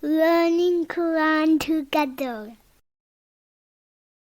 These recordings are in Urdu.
learning Quran together.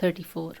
34।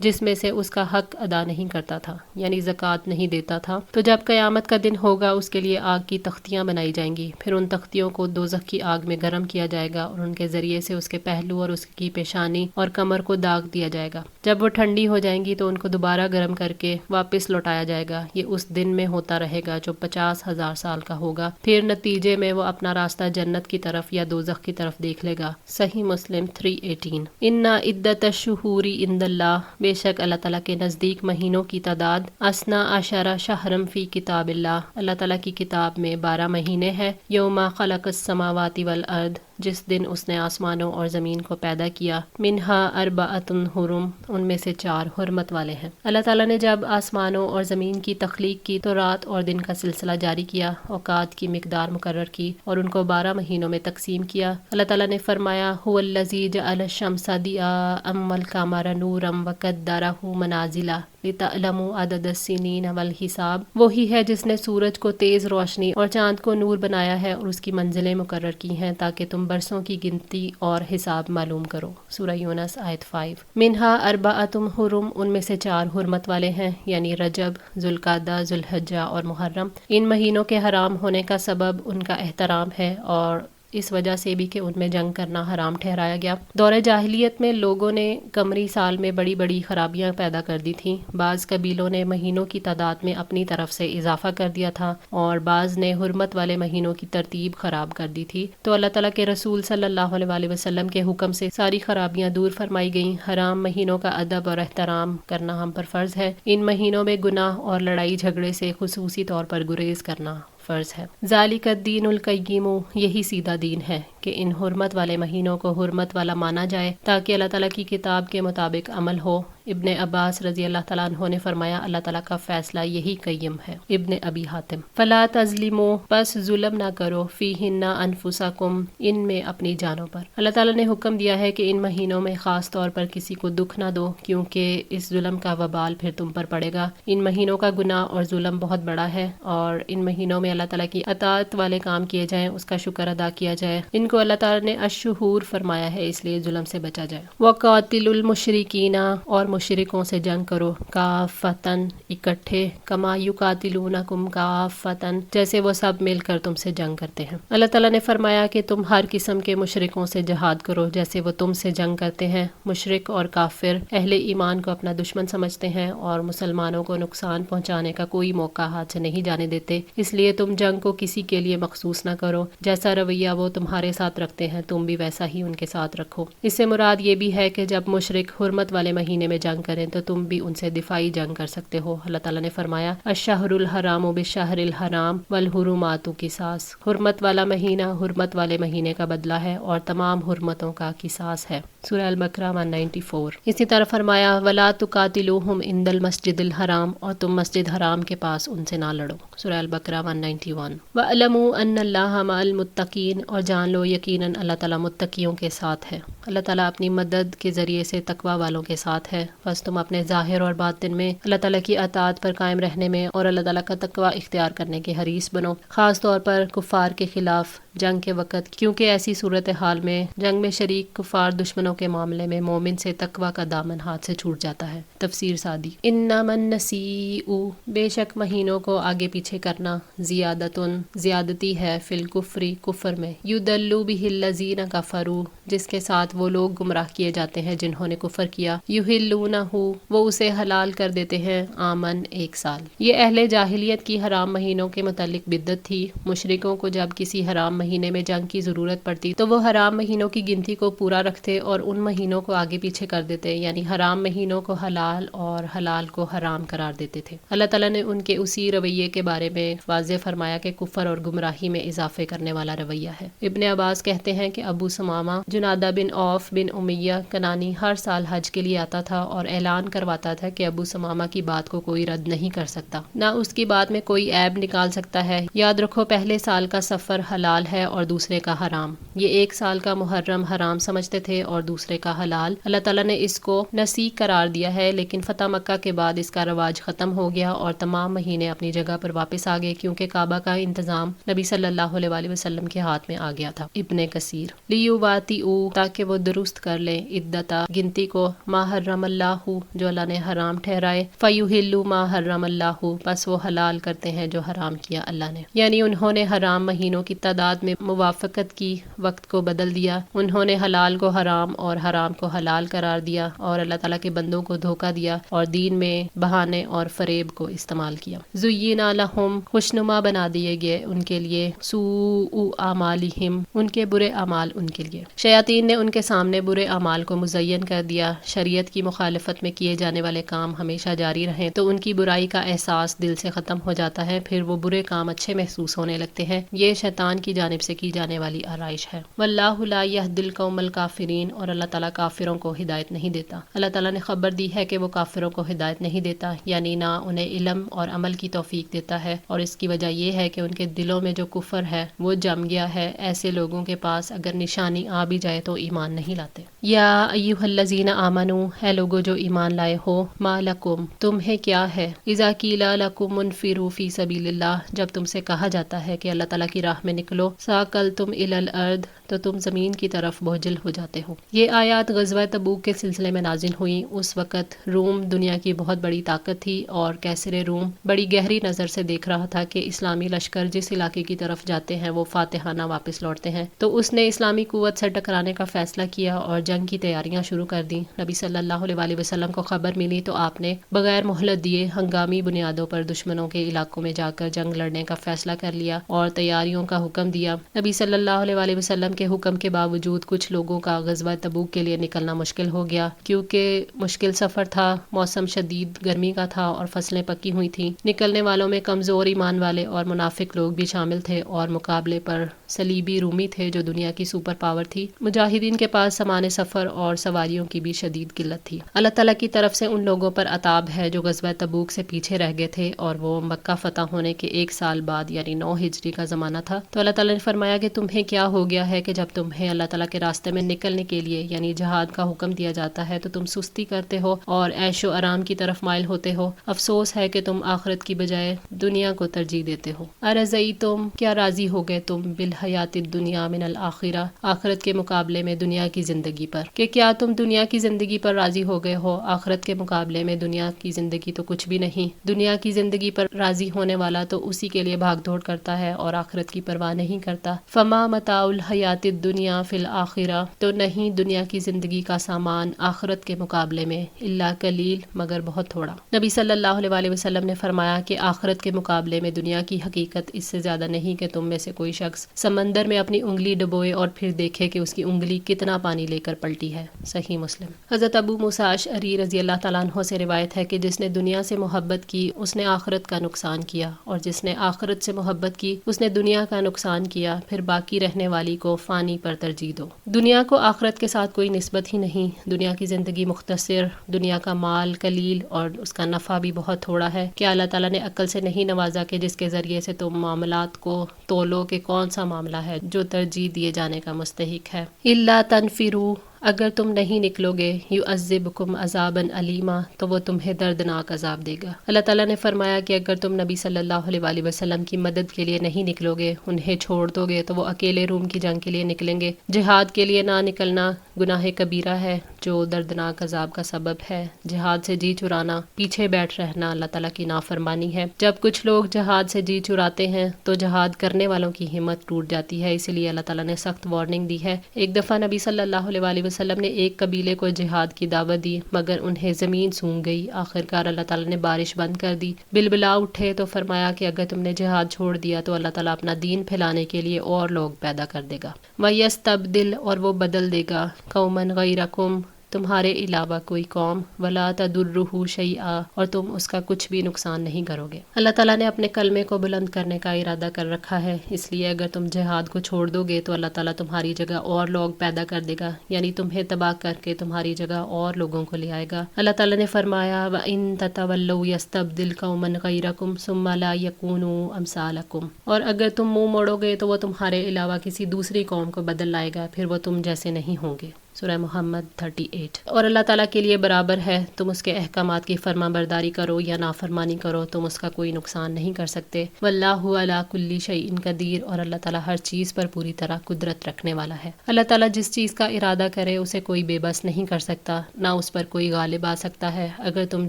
جس میں سے اس کا حق ادا نہیں کرتا تھا یعنی زکوٰۃ نہیں دیتا تھا تو جب قیامت کا دن ہوگا اس کے لیے آگ کی تختیاں بنائی جائیں گی، پھر ان تختیوں کو دوزخ کی آگ میں گرم کیا جائے گا اور ان کے ذریعے سے اس کے پہلو اور اس کی پیشانی اور کمر کو داغ دیا جائے گا۔ جب وہ ٹھنڈی ہو جائیں گی تو ان کو دوبارہ گرم کر کے واپس لوٹایا جائے گا۔ یہ اس دن میں ہوتا رہے گا جو 50,000 سال کا ہوگا، پھر نتیجے میں وہ اپنا راستہ جنت کی طرف یا دوزخ کی طرف دیکھ لے گا۔ صحیح مسلم 318۔ ان عدت الشہور عند اللہ، بے شک اللہ تعالیٰ کے نزدیک مہینوں کی تعداد 12 شہرا فی کتاب اللہ، اللہ تعالیٰ کی کتاب میں 12 مہینے ہیں۔ یوم خلق السماوات والارض، جس دن اس نے آسمانوں اور زمین کو پیدا کیا۔ منہا اربعۃ حرم، ان میں سے 4 حرمت والے ہیں۔ اللہ تعالیٰ نے جب آسمانوں اور زمین کی تخلیق کی تو رات اور دن کا سلسلہ جاری کیا، اوقات کی مقدار مقرر کی اور ان کو 12 مہینوں میں تقسیم کیا۔ اللہ تعالیٰ نے فرمایا هو الذی جعل الشمس ضیاء والقمر نورا وقدرہ منازل لتعلموا عدد السنین والحساب، وہی ہے جس نے سورج کو تیز روشنی اور چاند کو نور بنایا ہے اور اس کی منزلیں مقرر کی ہیں تاکہ تم برسوں کی گنتی اور حساب معلوم کرو۔ سورہ یونس آیت 5۔ منہا اربعۃ حرم، ان میں سے 4 حرمت والے ہیں یعنی رجب، ذوالقعدہ، ذوالحجہ اور محرم۔ ان مہینوں کے حرام ہونے کا سبب ان کا احترام ہے اور اس وجہ سے بھی کہ ان میں جنگ کرنا حرام ٹھہرایا گیا۔ دور جاہلیت میں لوگوں نے قمری سال میں بڑی بڑی خرابیاں پیدا کر دی تھیں۔ بعض قبیلوں نے مہینوں کی تعداد میں اپنی طرف سے اضافہ کر دیا تھا اور بعض نے حرمت والے مہینوں کی ترتیب خراب کر دی تھی، تو اللہ تعالیٰ کے رسول صلی اللہ علیہ وسلم کے حکم سے ساری خرابیاں دور فرمائی گئیں۔ حرام مہینوں کا ادب اور احترام کرنا ہم پر فرض ہے۔ ان مہینوں میں گناہ اور لڑائی جھگڑے سے خصوصی طور پر گریز کرنا فرض ہے۔ ذالک الدین القیم، یہی سیدھا دین ہے کہ ان حرمت والے مہینوں کو حرمت والا مانا جائے تاکہ اللہ تعالیٰ کی کتاب کے مطابق عمل ہو۔ ابن عباس رضی اللہ تعالیٰ عنہ نے فرمایا اللہ تعالیٰ کا فیصلہ یہی قیم ہے۔ ابن ابی حاتم۔ فلا تظلموا، پس ظلم نہ کرو، فیہن انفسکم، ان میں اپنی جانوں پر۔ اللہ تعالیٰ نے حکم دیا ہے کہ ان مہینوں میں خاص طور پر کسی کو دکھ نہ دو کیونکہ اس ظلم کا وبال پھر تم پر پڑے گا۔ ان مہینوں کا گناہ اور ظلم بہت بڑا ہے اور ان مہینوں میں اللہ تعالیٰ کی اطاعت والے کام کیے جائیں، اس کا شکر ادا کیا جائے۔ ان کو اللہ تعالیٰ نے الشہور فرمایا ہے، اس لیے ظلم سے بچا جائے۔ وقاتلوا المشرکین، اور مشرکوں سے جنگ کرو، کافتن، اکٹھے، کما یقاتلونکم کافتن، جیسے وہ سب مل کر تم سے جنگ کرتے ہیں۔ اللہ تعالیٰ نے فرمایا کہ تم ہر قسم کے مشرکوں سے جہاد کرو جیسے وہ تم سے جنگ کرتے ہیں۔ مشرک اور کافر اہل ایمان کو اپنا دشمن سمجھتے ہیں اور مسلمانوں کو نقصان پہنچانے کا کوئی موقع ہاتھ سے نہیں جانے دیتے، اس لیے تم جنگ کو کسی کے لیے مخصوص نہ کرو، جیسا رویہ وہ تمہارے ساتھ رکھتے ہیں تم بھی ویسا ہی ان کے ساتھ رکھو۔ اس سے مراد یہ بھی ہے کہ جب مشرک حرمت والے مہینے میں جنگ کریں تو تم بھی ان سے دفاعی جنگ کر سکتے ہو۔ اللہ تعالیٰ نے فرمایا الشہر الحرام بالشہر الحرام والحرمات قصاص، حرمت والا مہینہ حرمت والے مہینے کا بدلہ ہے اور تمام حرمتوں کا قصاص ہے۔ سورہ البقرہ 194۔ اسی طرح فرمایا ولا تقاتلوہم عند المسجد الحرام، اور تم مسجد حرام کے پاس ان سے نہ لڑو۔ سورہ البقرہ 191۔ وَاعْلَمُوا أَنَّ اللَّهَ مَعَ الْمُتَّقِينَ، اور جان لو یقیناً اللہ تعالیٰ متقیوں کے ساتھ ہے۔ اللہ تعالیٰ اپنی مدد کے ذریعے سے تقوی والوں کے ساتھ ہے، بس تم اپنے ظاہر اور باطن میں اللہ تعالیٰ کی اطاعت پر قائم رہنے میں اور اللہ تعالیٰ کا تقوی اختیار کرنے کے حریص بنو، خاص طور پر کفار کے خلاف جنگ کے وقت، کیونکہ ایسی صورتحال میں جنگ میں شریک کفار دشمنوں کے معاملے میں مومن سے تقوی کا دامن ہاتھ سے چھوٹ جاتا ہے۔ تفسیر سعدی۔ انما النسیء، بے شک مہینوں کو آگے پیچھے کرنا، زیادتن، زیادتی ہے، فی الکفر، کفر میں، یدل بہ الذین کفروا، جس کے ساتھ وہ لوگ گمراہ کیے جاتے ہیں جنہوں نے کفر کیا، یحلونہ، وہ اسے حلال کر دیتے ہیں، آمن، 1 سال۔ یہ اہل جاہلیت کی حرام مہینوں کے متعلق بدعت تھی۔ مشرکوں کو جب کسی حرام مہینے میں جنگ کی ضرورت پڑتی تو وہ حرام مہینوں کی گنتی کو پورا رکھتے اور ان مہینوں کو آگے پیچھے کر دیتے، یعنی حرام مہینوں کو حلال اور حلال کو حرام قرار دیتے تھے۔ اللہ تعالیٰ نے ان کے اسی رویے کے بارے میں واضح فرمایا کہ کفر اور گمراہی میں اضافے کرنے والا رویہ ہے۔ ابن عباس کہتے ہیں کہ ابو ثمامہ جنادہ بن عوف بن امیہ کنانی ہر سال حج کے لیے آتا تھا اور اعلان کرواتا تھا کہ ابو سمامہ کی بات کو کوئی رد نہیں کر سکتا، نہ اس کی بات میں کوئی عیب نکال سکتا ہے۔ یاد رکھو پہلے سال کا سفر حلال ہے اور دوسرے کا حرام۔ یہ ایک سال کا محرم حرام سمجھتے تھے اور دوسرے کا حلال۔ اللہ تعالیٰ نے اس کو نسیک قرار دیا ہے، لیکن فتح مکہ کے بعد اس کا رواج ختم ہو گیا اور تمام مہینے اپنی جگہ پر واپس آ گئے، کیونکہ کعبہ کا انتظام نبی صلی اللہ علیہ وآلہ وسلم کے ہاتھ میں آ گیا تھا۔ ابن کثیر لیواطئوا، تاکہ وہ درست کر لیں عدتا گنتی کو، ما حرم اللہ جو اللہ نے حرام ٹھہرائے، فیحلوا ما حرم اللہ پس وہ حلال کرتے ہیں جو حرام کیا اللہ نے، یعنی انہوں نے حرام مہینوں کی تعداد میں موافقت کی، وقت کو بدل دیا، انہوں نے حلال کو حرام اور حرام کو حلال قرار دیا اور اللہ تعالیٰ کے بندوں کو دھوکہ دیا اور دین میں بہانے اور فریب کو استعمال کیا۔ زینا لہم، خوشنما بنا دیے گئے ان کے لیے، سوء اعمالہم، ان کے برے اعمال ان کے لیے۔ شیاطین نے ان کے سامنے برے اعمال کو مزین کر دیا، شریعت کی مخالفت میں کیے جانے والے کام ہمیشہ جاری رہیں تو ان کی برائی کا احساس دل سے ختم ہو جاتا ہے، پھر وہ برے کام اچھے محسوس ہونے لگتے ہیں۔ یہ شیطان کی جانب سے کی جانے والی آرائش ہے۔ واللہ لا یہدی القوم الکافرین، اور اللہ تعالیٰ کافروں کو ہدایت نہیں دیتا۔ اللہ تعالیٰ نے خبر دی ہے کہ وہ کافروں کو ہدایت نہیں دیتا، یعنی نہ انہیں علم اور عمل کی توفیق دیتا ہے، اور اس کی وجہ یہ ہے کہ ان کے دلوں میں جو کفر ہے وہ جم گیا ہے۔ ایسے لوگوں کے پاس اگر نشانی آ بھی جائے تو ایمان نہیں لاتے۔ یا ایھا الذین آمنوا، اے لوگو جو ایمان لائے ہو، ما لکم، تمہیں کیا ہے، اذا قیل لکم انفروا فی سبیل اللہ، جب تم سے کہا جاتا ہے کہ اللہ تعالیٰ کی راہ میں نکلو، ثاقلتم الی الارض، تو تم زمین کی طرف بوجھل ہو جاتے ہو۔ یہ آیات غزوہ تبوک کے سلسلے میں نازل ہوئی۔ اس وقت روم دنیا کی بہت بڑی طاقت تھی اور کیسر روم بڑی گہری نظر سے دیکھ رہا تھا کہ اسلامی لشکر جس علاقے کی طرف جاتے ہیں وہ فاتحانہ واپس لوٹتے ہیں، تو اس نے اسلامی قوت سے ٹکرانے کا فیصلہ کیا اور جنگ کی تیاریاں شروع کر دیں۔ نبی صلی اللہ علیہ وآلہ وسلم کو خبر ملی تو آپ نے بغیر مہلت دیے ہنگامی بنیادوں پر دشمنوں کے علاقوں میں جا کر جنگ لڑنے کا فیصلہ کر لیا اور تیاریوں کا حکم دیا۔ نبی صلی اللہ علیہ وآلہ وسلم کے حکم کے باوجود کچھ لوگوں کا غزوہ تبوک کے لیے نکلنا مشکل ہو گیا، کیونکہ مشکل سفر تھا، موسم شدید گرمی کا تھا اور فصلیں پکی ہوئی تھیں۔ نکلنے والوں میں کمزور ایمان والے اور منافق لوگ بھی شامل تھے، اور مقابلے پر صلیبی رومی تھے جو دنیا کی سپر پاور تھی۔ مجاہدین کے پاس سامان سفر اور سواریوں کی بھی شدید قلت تھی۔ اللہ تعالیٰ کی طرف سے ان لوگوں پر عتاب ہے جو غزوہ تبوک سے پیچھے رہ گئے تھے، اور وہ مکہ فتح ہونے کے 1 سال بعد یعنی 9 ہجری کا زمانہ تھا۔ تو اللہ تعالیٰ نے فرمایا کہ تمہیں کیا ہو گیا ہے کہ جب تمہیں اللہ تعالیٰ کے راستے میں نکلنے کے لیے یعنی جہاد کا حکم دیا جاتا ہے تو تم سستی کرتے ہو اور عیش و آرام کی طرف مائل ہوتے ہو۔ افسوس ہے کہ تم آخرت کی بجائے دنیا کو ترجیح دیتے ہو۔ ارضیتم، کیا راضی ہو گئے تم بالحیات الدنیا من الآخرہ، آخرت کے مقابلے میں دنیا کی زندگی پر، کہ کیا تم دنیا کی زندگی پر راضی ہو گئے ہو؟ آخرت کے مقابلے میں دنیا کی زندگی تو کچھ بھی نہیں۔ دنیا کی زندگی پر راضی ہونے والا تو اسی کے لیے بھاگ دوڑ کرتا ہے اور آخرت کی پرواہ نہیں کرتا۔ فما متاع الحیات الدنیا فی الآخرہ، تو نہیں دنیا کی زندگی کا سامان آخرت کے مقابلے میں الا قلیل، مگر بہت تھوڑا۔ نبی صلی اللہ علیہ وآلہ وسلم نے فرمایا کہ آخرت کے مقابلے میں دنیا کی حقیقت اس سے زیادہ نہیں کہ تم میں سے کوئی شخص سمندر میں اپنی انگلی ڈبوئے اور پھر دیکھے کہ اس کی انگلی کتنا پانی لے کر پلٹی ہے۔ صحیح مسلم۔ حضرت ابو موسیٰ اشعری رضی اللہ تعالیٰ عنہ سے روایت ہے کہ جس نے دنیا سے محبت کی اس نے آخرت کا نقصان کیا، اور جس نے آخرت سے محبت کی اس نے دنیا کا نقصان کیا، پھر باقی رہنے والی کو فانی پر ترجیح دو۔ دنیا کو آخرت کے ساتھ کوئی نسبت ہی نہیں۔ دنیا کی زندگی مختصر، دنیا کا مال قلیل اور اس کا نفع بھی بہت تھوڑا ہے۔ کیا اللہ تعالیٰ نے عقل سے نہیں نوازا کہ جس کے ذریعے سے تم معاملات کو تولو کہ کون سا معاملہ ہے جو ترجیح دیے جانے کا مستحق ہے؟ الا تنفروا، اگر تم نہیں نکلو گے، یعذبکم عذابا علیما، تو وہ تمہیں دردناک عذاب دے گا۔ اللہ تعالیٰ نے فرمایا کہ اگر تم نبی صلی اللہ علیہ وآلہ وسلم کی مدد کے لیے نہیں نکلو گے، انہیں چھوڑ دو گے، تو وہ اکیلے روم کی جنگ کے لیے نکلیں گے۔ جہاد کے لیے نہ نکلنا گناہ کبیرہ ہے جو دردناک عذاب کا سبب ہے۔ جہاد سے جی چرانا، پیچھے بیٹھ رہنا اللہ تعالیٰ کی نافرمانی ہے۔ جب کچھ لوگ جہاد سے جی چراتے ہیں تو جہاد کرنے والوں کی ہمت ٹوٹ جاتی ہے، اسی لیے اللہ تعالیٰ نے سخت وارننگ دی ہے۔ ایک دفعہ نبی صلی اللہ علیہ وآلہ وسلم نے ایک قبیلے کو جہاد کی دعوت دی، مگر انہیں زمین سونگ گئی۔ آخرکار اللہ تعالیٰ نے بارش بند کر دی، بلبلا اٹھے تو فرمایا کہ اگر تم نے جہاد چھوڑ دیا تو اللہ تعالیٰ اپنا دین پھیلانے کے لیے اور لوگ پیدا کر دے گا۔ وَيَسْتَبْدِلْ، اور وہ بدل دے گا، قَوْمًا غَيْرَكُمْ، تمہارے علاوہ کوئی قوم، ولا تضرہ شیئا، اور تم اس کا کچھ بھی نقصان نہیں کرو گے۔ اللہ تعالیٰ نے اپنے کلمے کو بلند کرنے کا ارادہ کر رکھا ہے، اس لیے اگر تم جہاد کو چھوڑ دو گے تو اللہ تعالیٰ تمہاری جگہ اور لوگ پیدا کر دے گا، یعنی تمہیں تباہ کر کے تمہاری جگہ اور لوگوں کو لے آئے گا۔ اللہ تعالیٰ نے فرمایا وَإِن تَتَوَلَّوْا يَسْتَبْدِلْ قَوْمًا غَيْرَكُمْ ثُمَّ لَا يَكُونُوا أَمْثَالَكُمْ، اور اگر تم منہ موڑو گے تو وہ تمہارے علاوہ کسی دوسری قوم کو بدل لائے گا، پھر وہ تم جیسے نہیں ہوں گے۔ سورہ محمد 38۔ اور اللہ تعالیٰ کے لیے برابر ہے تم اس کے احکامات کی فرما برداری کرو یا نافرمانی کرو، تم اس کا کوئی نقصان نہیں کر سکتے۔ واللہ علی کل شیء قدیر، اور اللہ تعالیٰ ہر چیز پر پوری طرح قدرت رکھنے والا ہے۔ اللہ تعالیٰ جس چیز کا ارادہ کرے اسے کوئی بے بس نہیں کر سکتا، نہ اس پر کوئی غالب آ سکتا ہے۔ اگر تم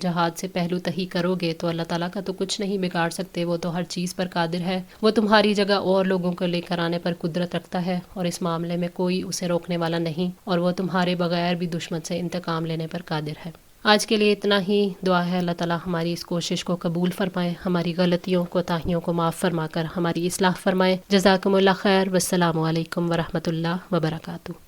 جہاد سے پہلو تہی کرو گے تو اللہ تعالیٰ کا تو کچھ نہیں بگاڑ سکتے، وہ تو ہر چیز پر قادر ہے۔ وہ تمہاری جگہ اور لوگوں کو لے کر آنے پر قدرت رکھتا ہے، اور اس معاملے میں کوئی اسے روکنے والا نہیں، اور وہ تمہارے بغیر بھی دشمن سے انتقام لینے پر قادر ہے۔ آج کے لیے اتنا ہی۔ دعا ہے اللہ تعالیٰ ہماری اس کوشش کو قبول فرمائے، ہماری غلطیوں کوتاہیوں کو معاف فرما کر ہماری اصلاح فرمائے۔ جزاکم اللہ خیر، والسلام علیکم ورحمۃ اللہ وبرکاتہ۔